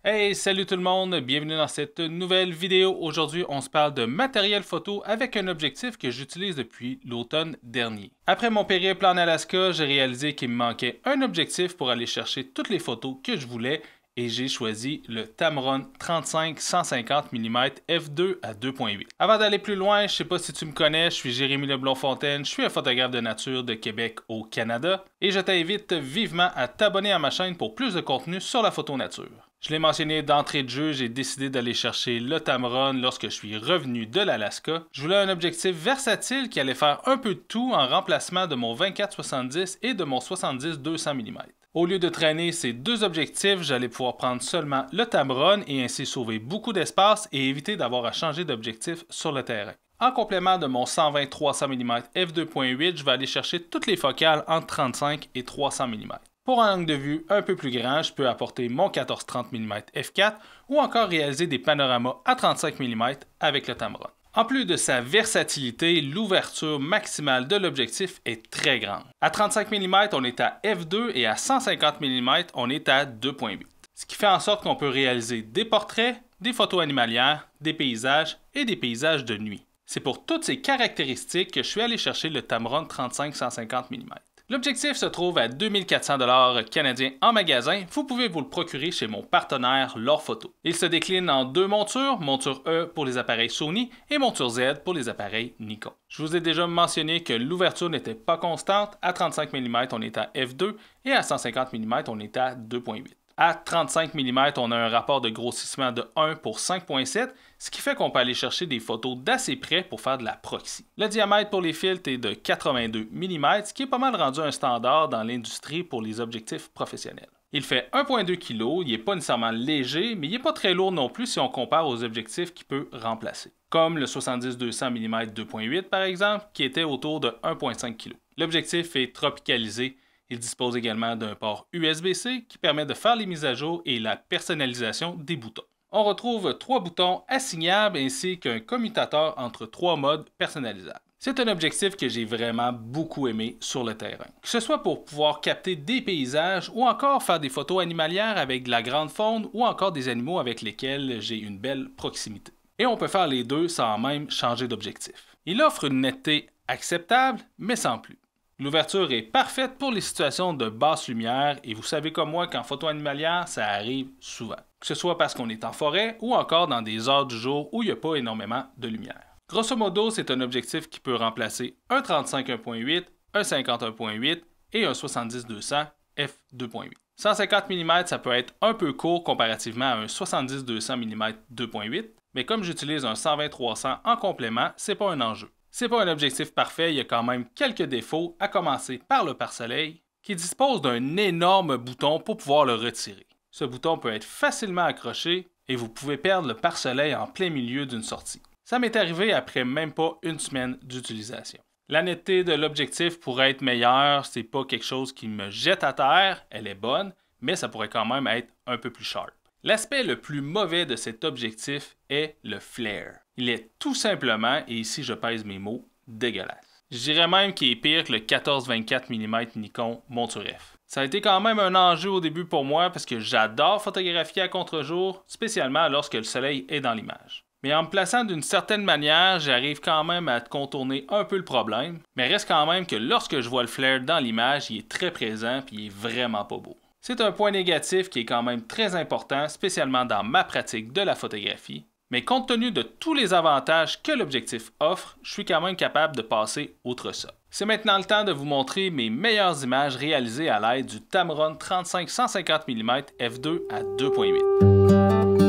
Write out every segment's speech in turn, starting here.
Hey, salut tout le monde, bienvenue dans cette nouvelle vidéo. Aujourd'hui, on se parle de matériel photo avec un objectif que j'utilise depuis l'automne dernier. Après mon périple en Alaska, j'ai réalisé qu'il me manquait un objectif pour aller chercher toutes les photos que je voulais et j'ai choisi le Tamron 35-150 mm f2 à 2.8. Avant d'aller plus loin, je sais pas si tu me connais, je suis Jérémy Leblond-Fontaine, je suis un photographe de nature de Québec au Canada et je t'invite vivement à t'abonner à ma chaîne pour plus de contenu sur la photo nature. Je l'ai mentionné d'entrée de jeu, j'ai décidé d'aller chercher le Tamron lorsque je suis revenu de l'Alaska. Je voulais un objectif versatile qui allait faire un peu de tout en remplacement de mon 24-70 et de mon 70-200 mm. Au lieu de traîner ces deux objectifs, j'allais pouvoir prendre seulement le Tamron et ainsi sauver beaucoup d'espace et éviter d'avoir à changer d'objectif sur le terrain. En complément de mon 120-300 mm f2.8, je vais aller chercher toutes les focales entre 35 et 300 mm. Pour un angle de vue un peu plus grand, je peux apporter mon 14-30 mm f4 ou encore réaliser des panoramas à 35 mm avec le Tamron. En plus de sa versatilité, l'ouverture maximale de l'objectif est très grande. À 35 mm, on est à f2 et à 150 mm, on est à 2.8. Ce qui fait en sorte qu'on peut réaliser des portraits, des photos animalières, des paysages et des paysages de nuit. C'est pour toutes ces caractéristiques que je suis allé chercher le Tamron 35-150 mm. L'objectif se trouve à 2400 $ canadiens en magasin. Vous pouvez vous le procurer chez mon partenaire L'Or Photo. Il se décline en deux montures, monture E pour les appareils Sony et monture Z pour les appareils Nikon. Je vous ai déjà mentionné que l'ouverture n'était pas constante. À 35 mm, on est à f2 et à 150 mm, on est à 2.8. À 35 mm, on a un rapport de grossissement de 1 pour 5.7, ce qui fait qu'on peut aller chercher des photos d'assez près pour faire de la proxy. Le diamètre pour les filtres est de 82 mm, ce qui est pas mal rendu un standard dans l'industrie pour les objectifs professionnels. Il fait 1.2 kg, il n'est pas nécessairement léger, mais il n'est pas très lourd non plus si on compare aux objectifs qu'il peut remplacer, comme le 70-200 mm 2.8 par exemple, qui était autour de 1.5 kg. L'objectif est tropicalisé. Il dispose également d'un port USB-C qui permet de faire les mises à jour et la personnalisation des boutons. On retrouve 3 boutons assignables ainsi qu'un commutateur entre 3 modes personnalisables. C'est un objectif que j'ai vraiment beaucoup aimé sur le terrain. Que ce soit pour pouvoir capter des paysages ou encore faire des photos animalières avec de la grande faune ou encore des animaux avec lesquels j'ai une belle proximité. Et on peut faire les deux sans même changer d'objectif. Il offre une netteté acceptable, mais sans plus. L'ouverture est parfaite pour les situations de basse lumière et vous savez comme moi qu'en photo animalière, ça arrive souvent. Que ce soit parce qu'on est en forêt ou encore dans des heures du jour où il n'y a pas énormément de lumière. Grosso modo, c'est un objectif qui peut remplacer un 35 1.8, un 50 1.8 et un 70-200 f2.8. 150 mm, ça peut être un peu court comparativement à un 70-200 mm 2.8, mais comme j'utilise un 120-300 en complément, c'est pas un enjeu. C'est pas un objectif parfait, il y a quand même quelques défauts, à commencer par le pare-soleil, qui dispose d'un énorme bouton pour pouvoir le retirer. Ce bouton peut être facilement accroché et vous pouvez perdre le pare-soleil en plein milieu d'une sortie. Ça m'est arrivé après même pas une semaine d'utilisation. La netteté de l'objectif pourrait être meilleure, c'est pas quelque chose qui me jette à terre, elle est bonne, mais ça pourrait quand même être un peu plus sharp. L'aspect le plus mauvais de cet objectif est le flare. Il est tout simplement, et ici je pèse mes mots, dégueulasse. Je dirais même qu'il est pire que le 14-24 mm Nikon monture F. Ça a été quand même un enjeu au début pour moi parce que j'adore photographier à contre-jour, spécialement lorsque le soleil est dans l'image. Mais en me plaçant d'une certaine manière, j'arrive quand même à contourner un peu le problème, mais reste quand même que lorsque je vois le flare dans l'image, il est très présent et il est vraiment pas beau. C'est un point négatif qui est quand même très important, spécialement dans ma pratique de la photographie. Mais compte tenu de tous les avantages que l'objectif offre, je suis quand même capable de passer outre ça. C'est maintenant le temps de vous montrer mes meilleures images réalisées à l'aide du Tamron 35-150 mm f2 à 2.8.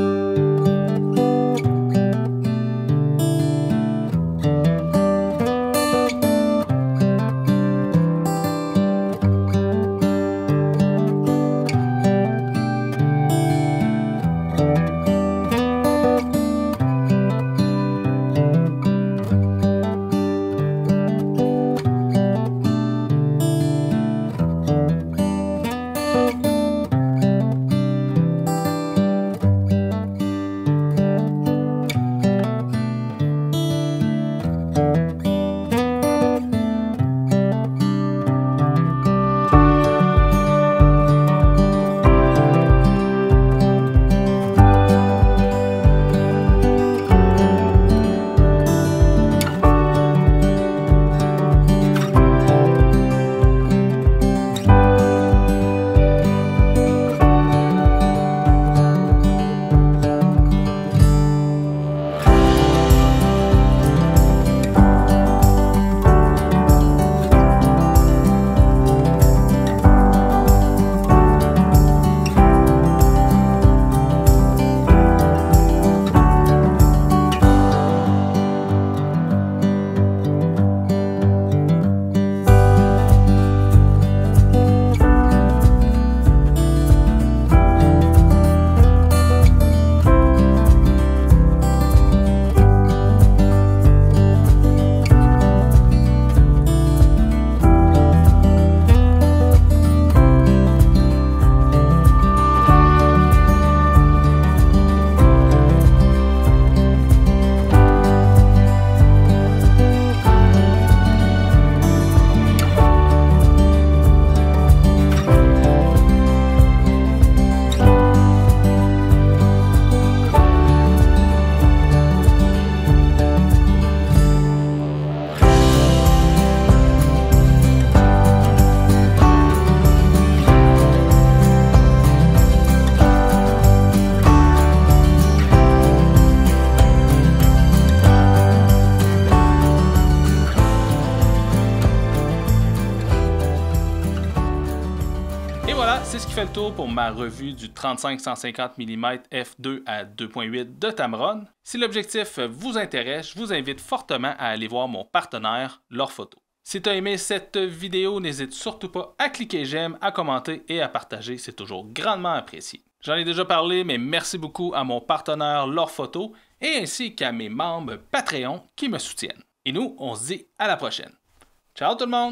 fait le tour pour ma revue du 35-150 mm f2 à 2.8 de Tamron. Si l'objectif vous intéresse, je vous invite fortement à aller voir mon partenaire Lorphoto. Si tu as aimé cette vidéo, n'hésite surtout pas à cliquer j'aime, à commenter et à partager, c'est toujours grandement apprécié. J'en ai déjà parlé, mais merci beaucoup à mon partenaire Lorphoto et ainsi qu'à mes membres Patreon qui me soutiennent. Et nous, on se dit à la prochaine. Ciao tout le monde!